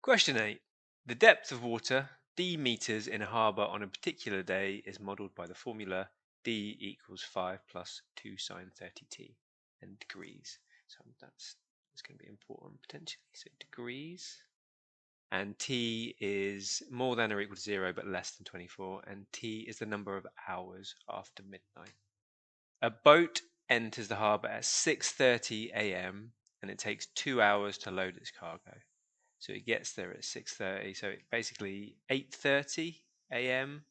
Question 8. The depth of water, d meters in a harbour on a particular day, is modelled by the formula d equals 5 plus 2 sine 30t and degrees. So that's going to be important potentially. So degrees. And t is more than or equal to 0 but less than 24. And t is the number of hours after midnight. A boat enters the harbour at 6:30 a.m. and it takes 2 hours to load its cargo. So it gets there at 6:30. So basically 8:30 a.m.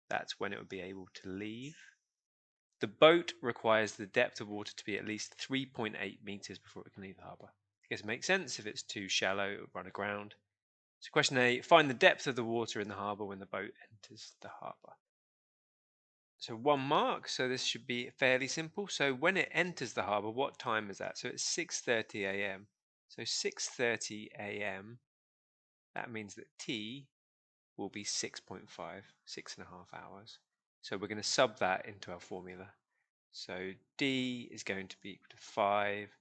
That's when it would be able to leave. The boat requires the depth of water to be at least 3.8 meters before it can leave the harbour. I guess it makes sense. If it's too shallow, it would run aground. So question 8, find the depth of the water in the harbour when the boat enters the harbour. So 1 mark, so this should be fairly simple. So when it enters the harbour, what time is that? So it's 6:30 a.m. So 6:30 a.m. That means that t will be 6.5, 6.5 hours. So we're going to sub that into our formula. So d is going to be equal to 5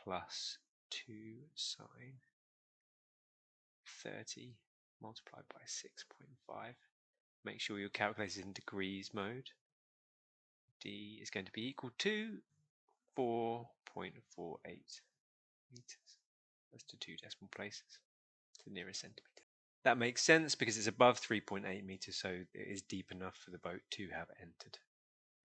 plus 2 sine 30 multiplied by 6.5. Make sure your calculator is in degrees mode. D is going to be equal to 4.48 meters. That's to 2 decimal places, to the nearest centimeter. That makes sense because it's above 3.8 meters, so it is deep enough for the boat to have entered.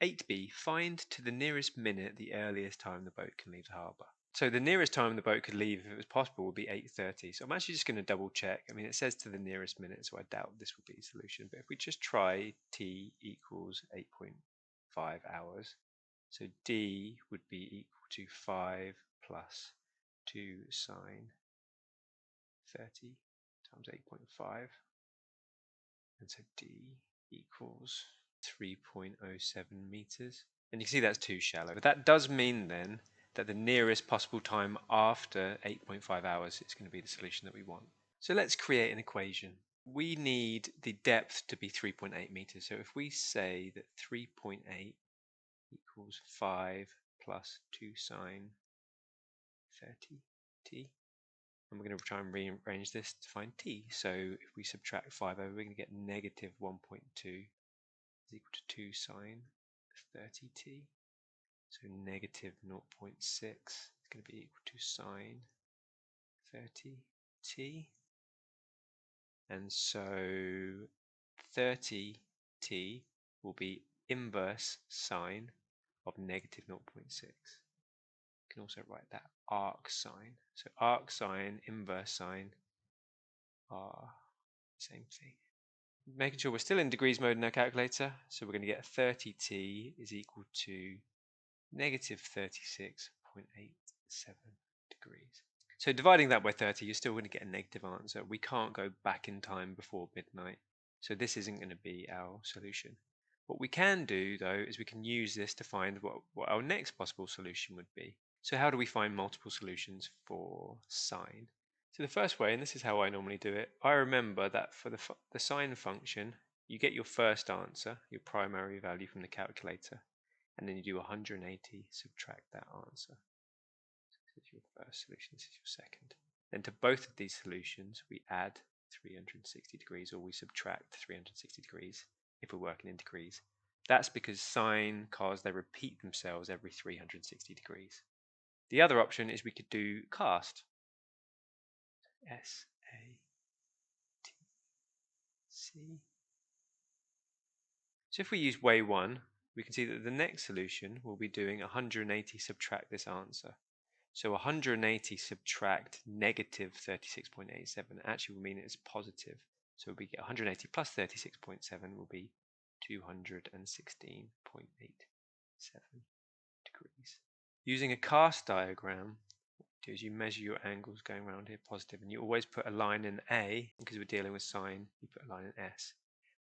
8b, find to the nearest minute the earliest time the boat can leave the harbour. So the nearest time the boat could leave, if it was possible, would be 8:30. So I'm actually just going to double check. I mean, it says to the nearest minute, so I doubt this will be a solution. But if we just try t equals 8.5 hours, so d would be equal to 5 plus 2 sine 30 times 8.5. And so d equals 3.07 meters. And you can see that's too shallow. But that does mean then that the nearest possible time after 8.5 hours is going to be the solution that we want. So let's create an equation. We need the depth to be 3.8 meters. So if we say that 3.8 equals 5 plus 2 sine 30t, and we're going to try and rearrange this to find t. So if we subtract 5 over, we're going to get negative 1.2 is equal to 2 sine 30t. So negative 0.6 is going to be equal to sine 30t. And so 30t will be inverse sine of negative 0.6. You can also write that arc sine. So arc sine, inverse sine are the same thing. Making sure we're still in degrees mode in our calculator. So we're going to get 30t is equal to negative 36.87 degrees. So dividing that by 30, you're still going to get a negative answer. We can't go back in time before midnight. So this isn't going to be our solution. What we can do, though, is we can use this to find what our next possible solution would be. So how do we find multiple solutions for sine? So the first way, and this is how I normally do it, I remember that for the sine function, you get your first answer, your primary value from the calculator, and then you do 180, subtract that answer. So this is your first solution, this is your second. Then to both of these solutions, we add 360 degrees, or we subtract 360 degrees if we're working in degrees. That's because sine cos, they repeat themselves every 360 degrees. The other option is we could do cast. S-A-T-C. So if we use way 1, we can see that the next solution will be doing 180 subtract this answer. So 180 subtract negative 36.87 actually will mean it's positive. So we get 180 plus 36.7 will be 216.87 degrees. Using a cast diagram, do is you measure your angles going around here positive, and you always put a line in A, because we're dealing with sine, you put a line in S.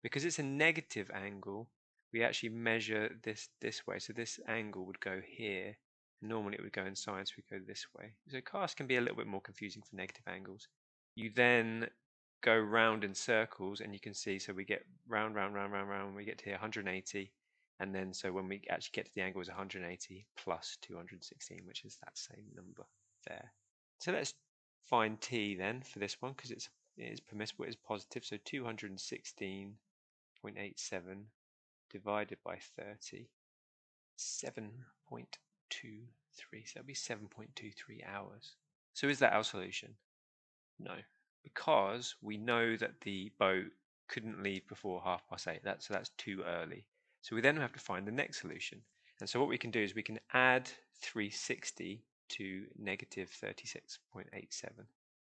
Because it's a negative angle, we actually measure this way. So this angle would go here. Normally it would go in sine, so we go this way. So cast can be a little bit more confusing for negative angles. You then go round in circles, and you can see, so we get round, we get to here 180, and then so when we actually get to the angle is 180 plus 216, which is that same number there. So let's find t then for this one because it is permissible, it is positive. So 216.87 divided by 30, 7.23. So that'll be 7.23 hours. So is that our solution? No, because we know that the boat couldn't leave before 8:30. So that's too early. So we then have to find the next solution. And so what we can do is we can add 360 to negative 36.87.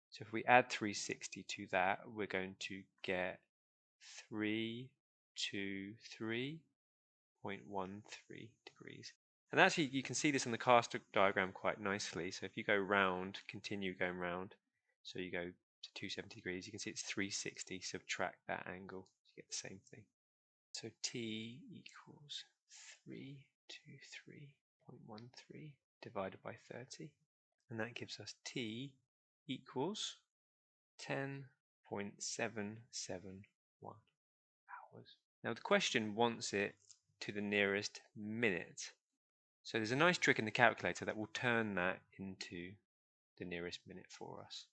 So if we add 360 to that, we're going to get 323.13 degrees. And actually, you can see this in the cast diagram quite nicely. So if you go round, continue going round, so you go to 270 degrees, you can see it's 360, subtract that angle, you get the same thing. So t equals 323.13 divided by 30, and that gives us t equals 10.771 hours. Now the question wants it to the nearest minute. So there's a nice trick in the calculator that will turn that into the nearest minute for us.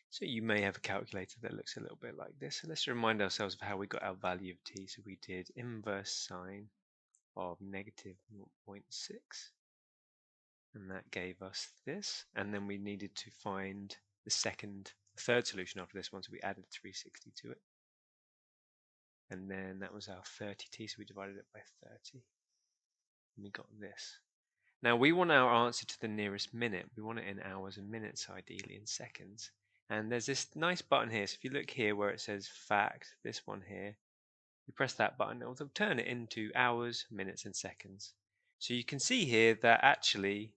So you may have a calculator that looks a little bit like this. So let's remind ourselves of how we got our value of t. So we did inverse sine of negative 0.6, and that gave us this. And then we needed to find the third solution after this one, so we added 360 to it. And then that was our 30t, so we divided it by 30. And we got this. Now we want our answer to the nearest minute. We want it in hours and minutes, ideally in seconds. And there's this nice button here. So if you look here where it says fact, this one here, you press that button, it will turn it into hours, minutes, and seconds. So you can see here that actually,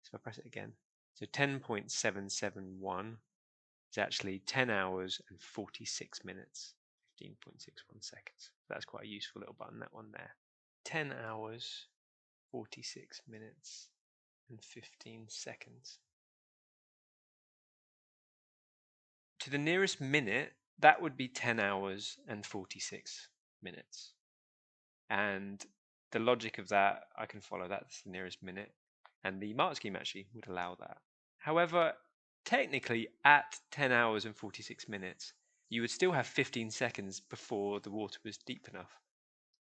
so if I press it again, so 10.771 is actually 10 hours and 46 minutes, 15.61 seconds. That's quite a useful little button, that one there. 10 hours, 46 minutes, and 15 seconds. To the nearest minute, that would be 10 hours and 46 minutes. And the logic of that, I can follow. That's the nearest minute. And the mark scheme actually would allow that. However, technically at 10 hours and 46 minutes, you would still have 15 seconds before the water was deep enough.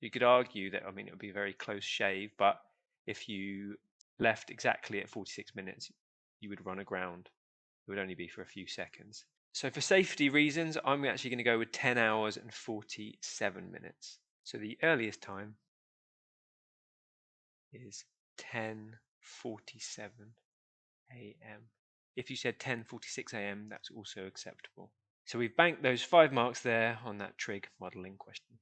You could argue that, it would be a very close shave, but if you left exactly at 46 minutes, you would run aground. It would only be for a few seconds. So for safety reasons, I'm actually going to go with 10 hours and 47 minutes. So the earliest time is 10:47 a.m. If you said 10:46 a.m., that's also acceptable. So we've banked those 5 marks there on that trig modelling question.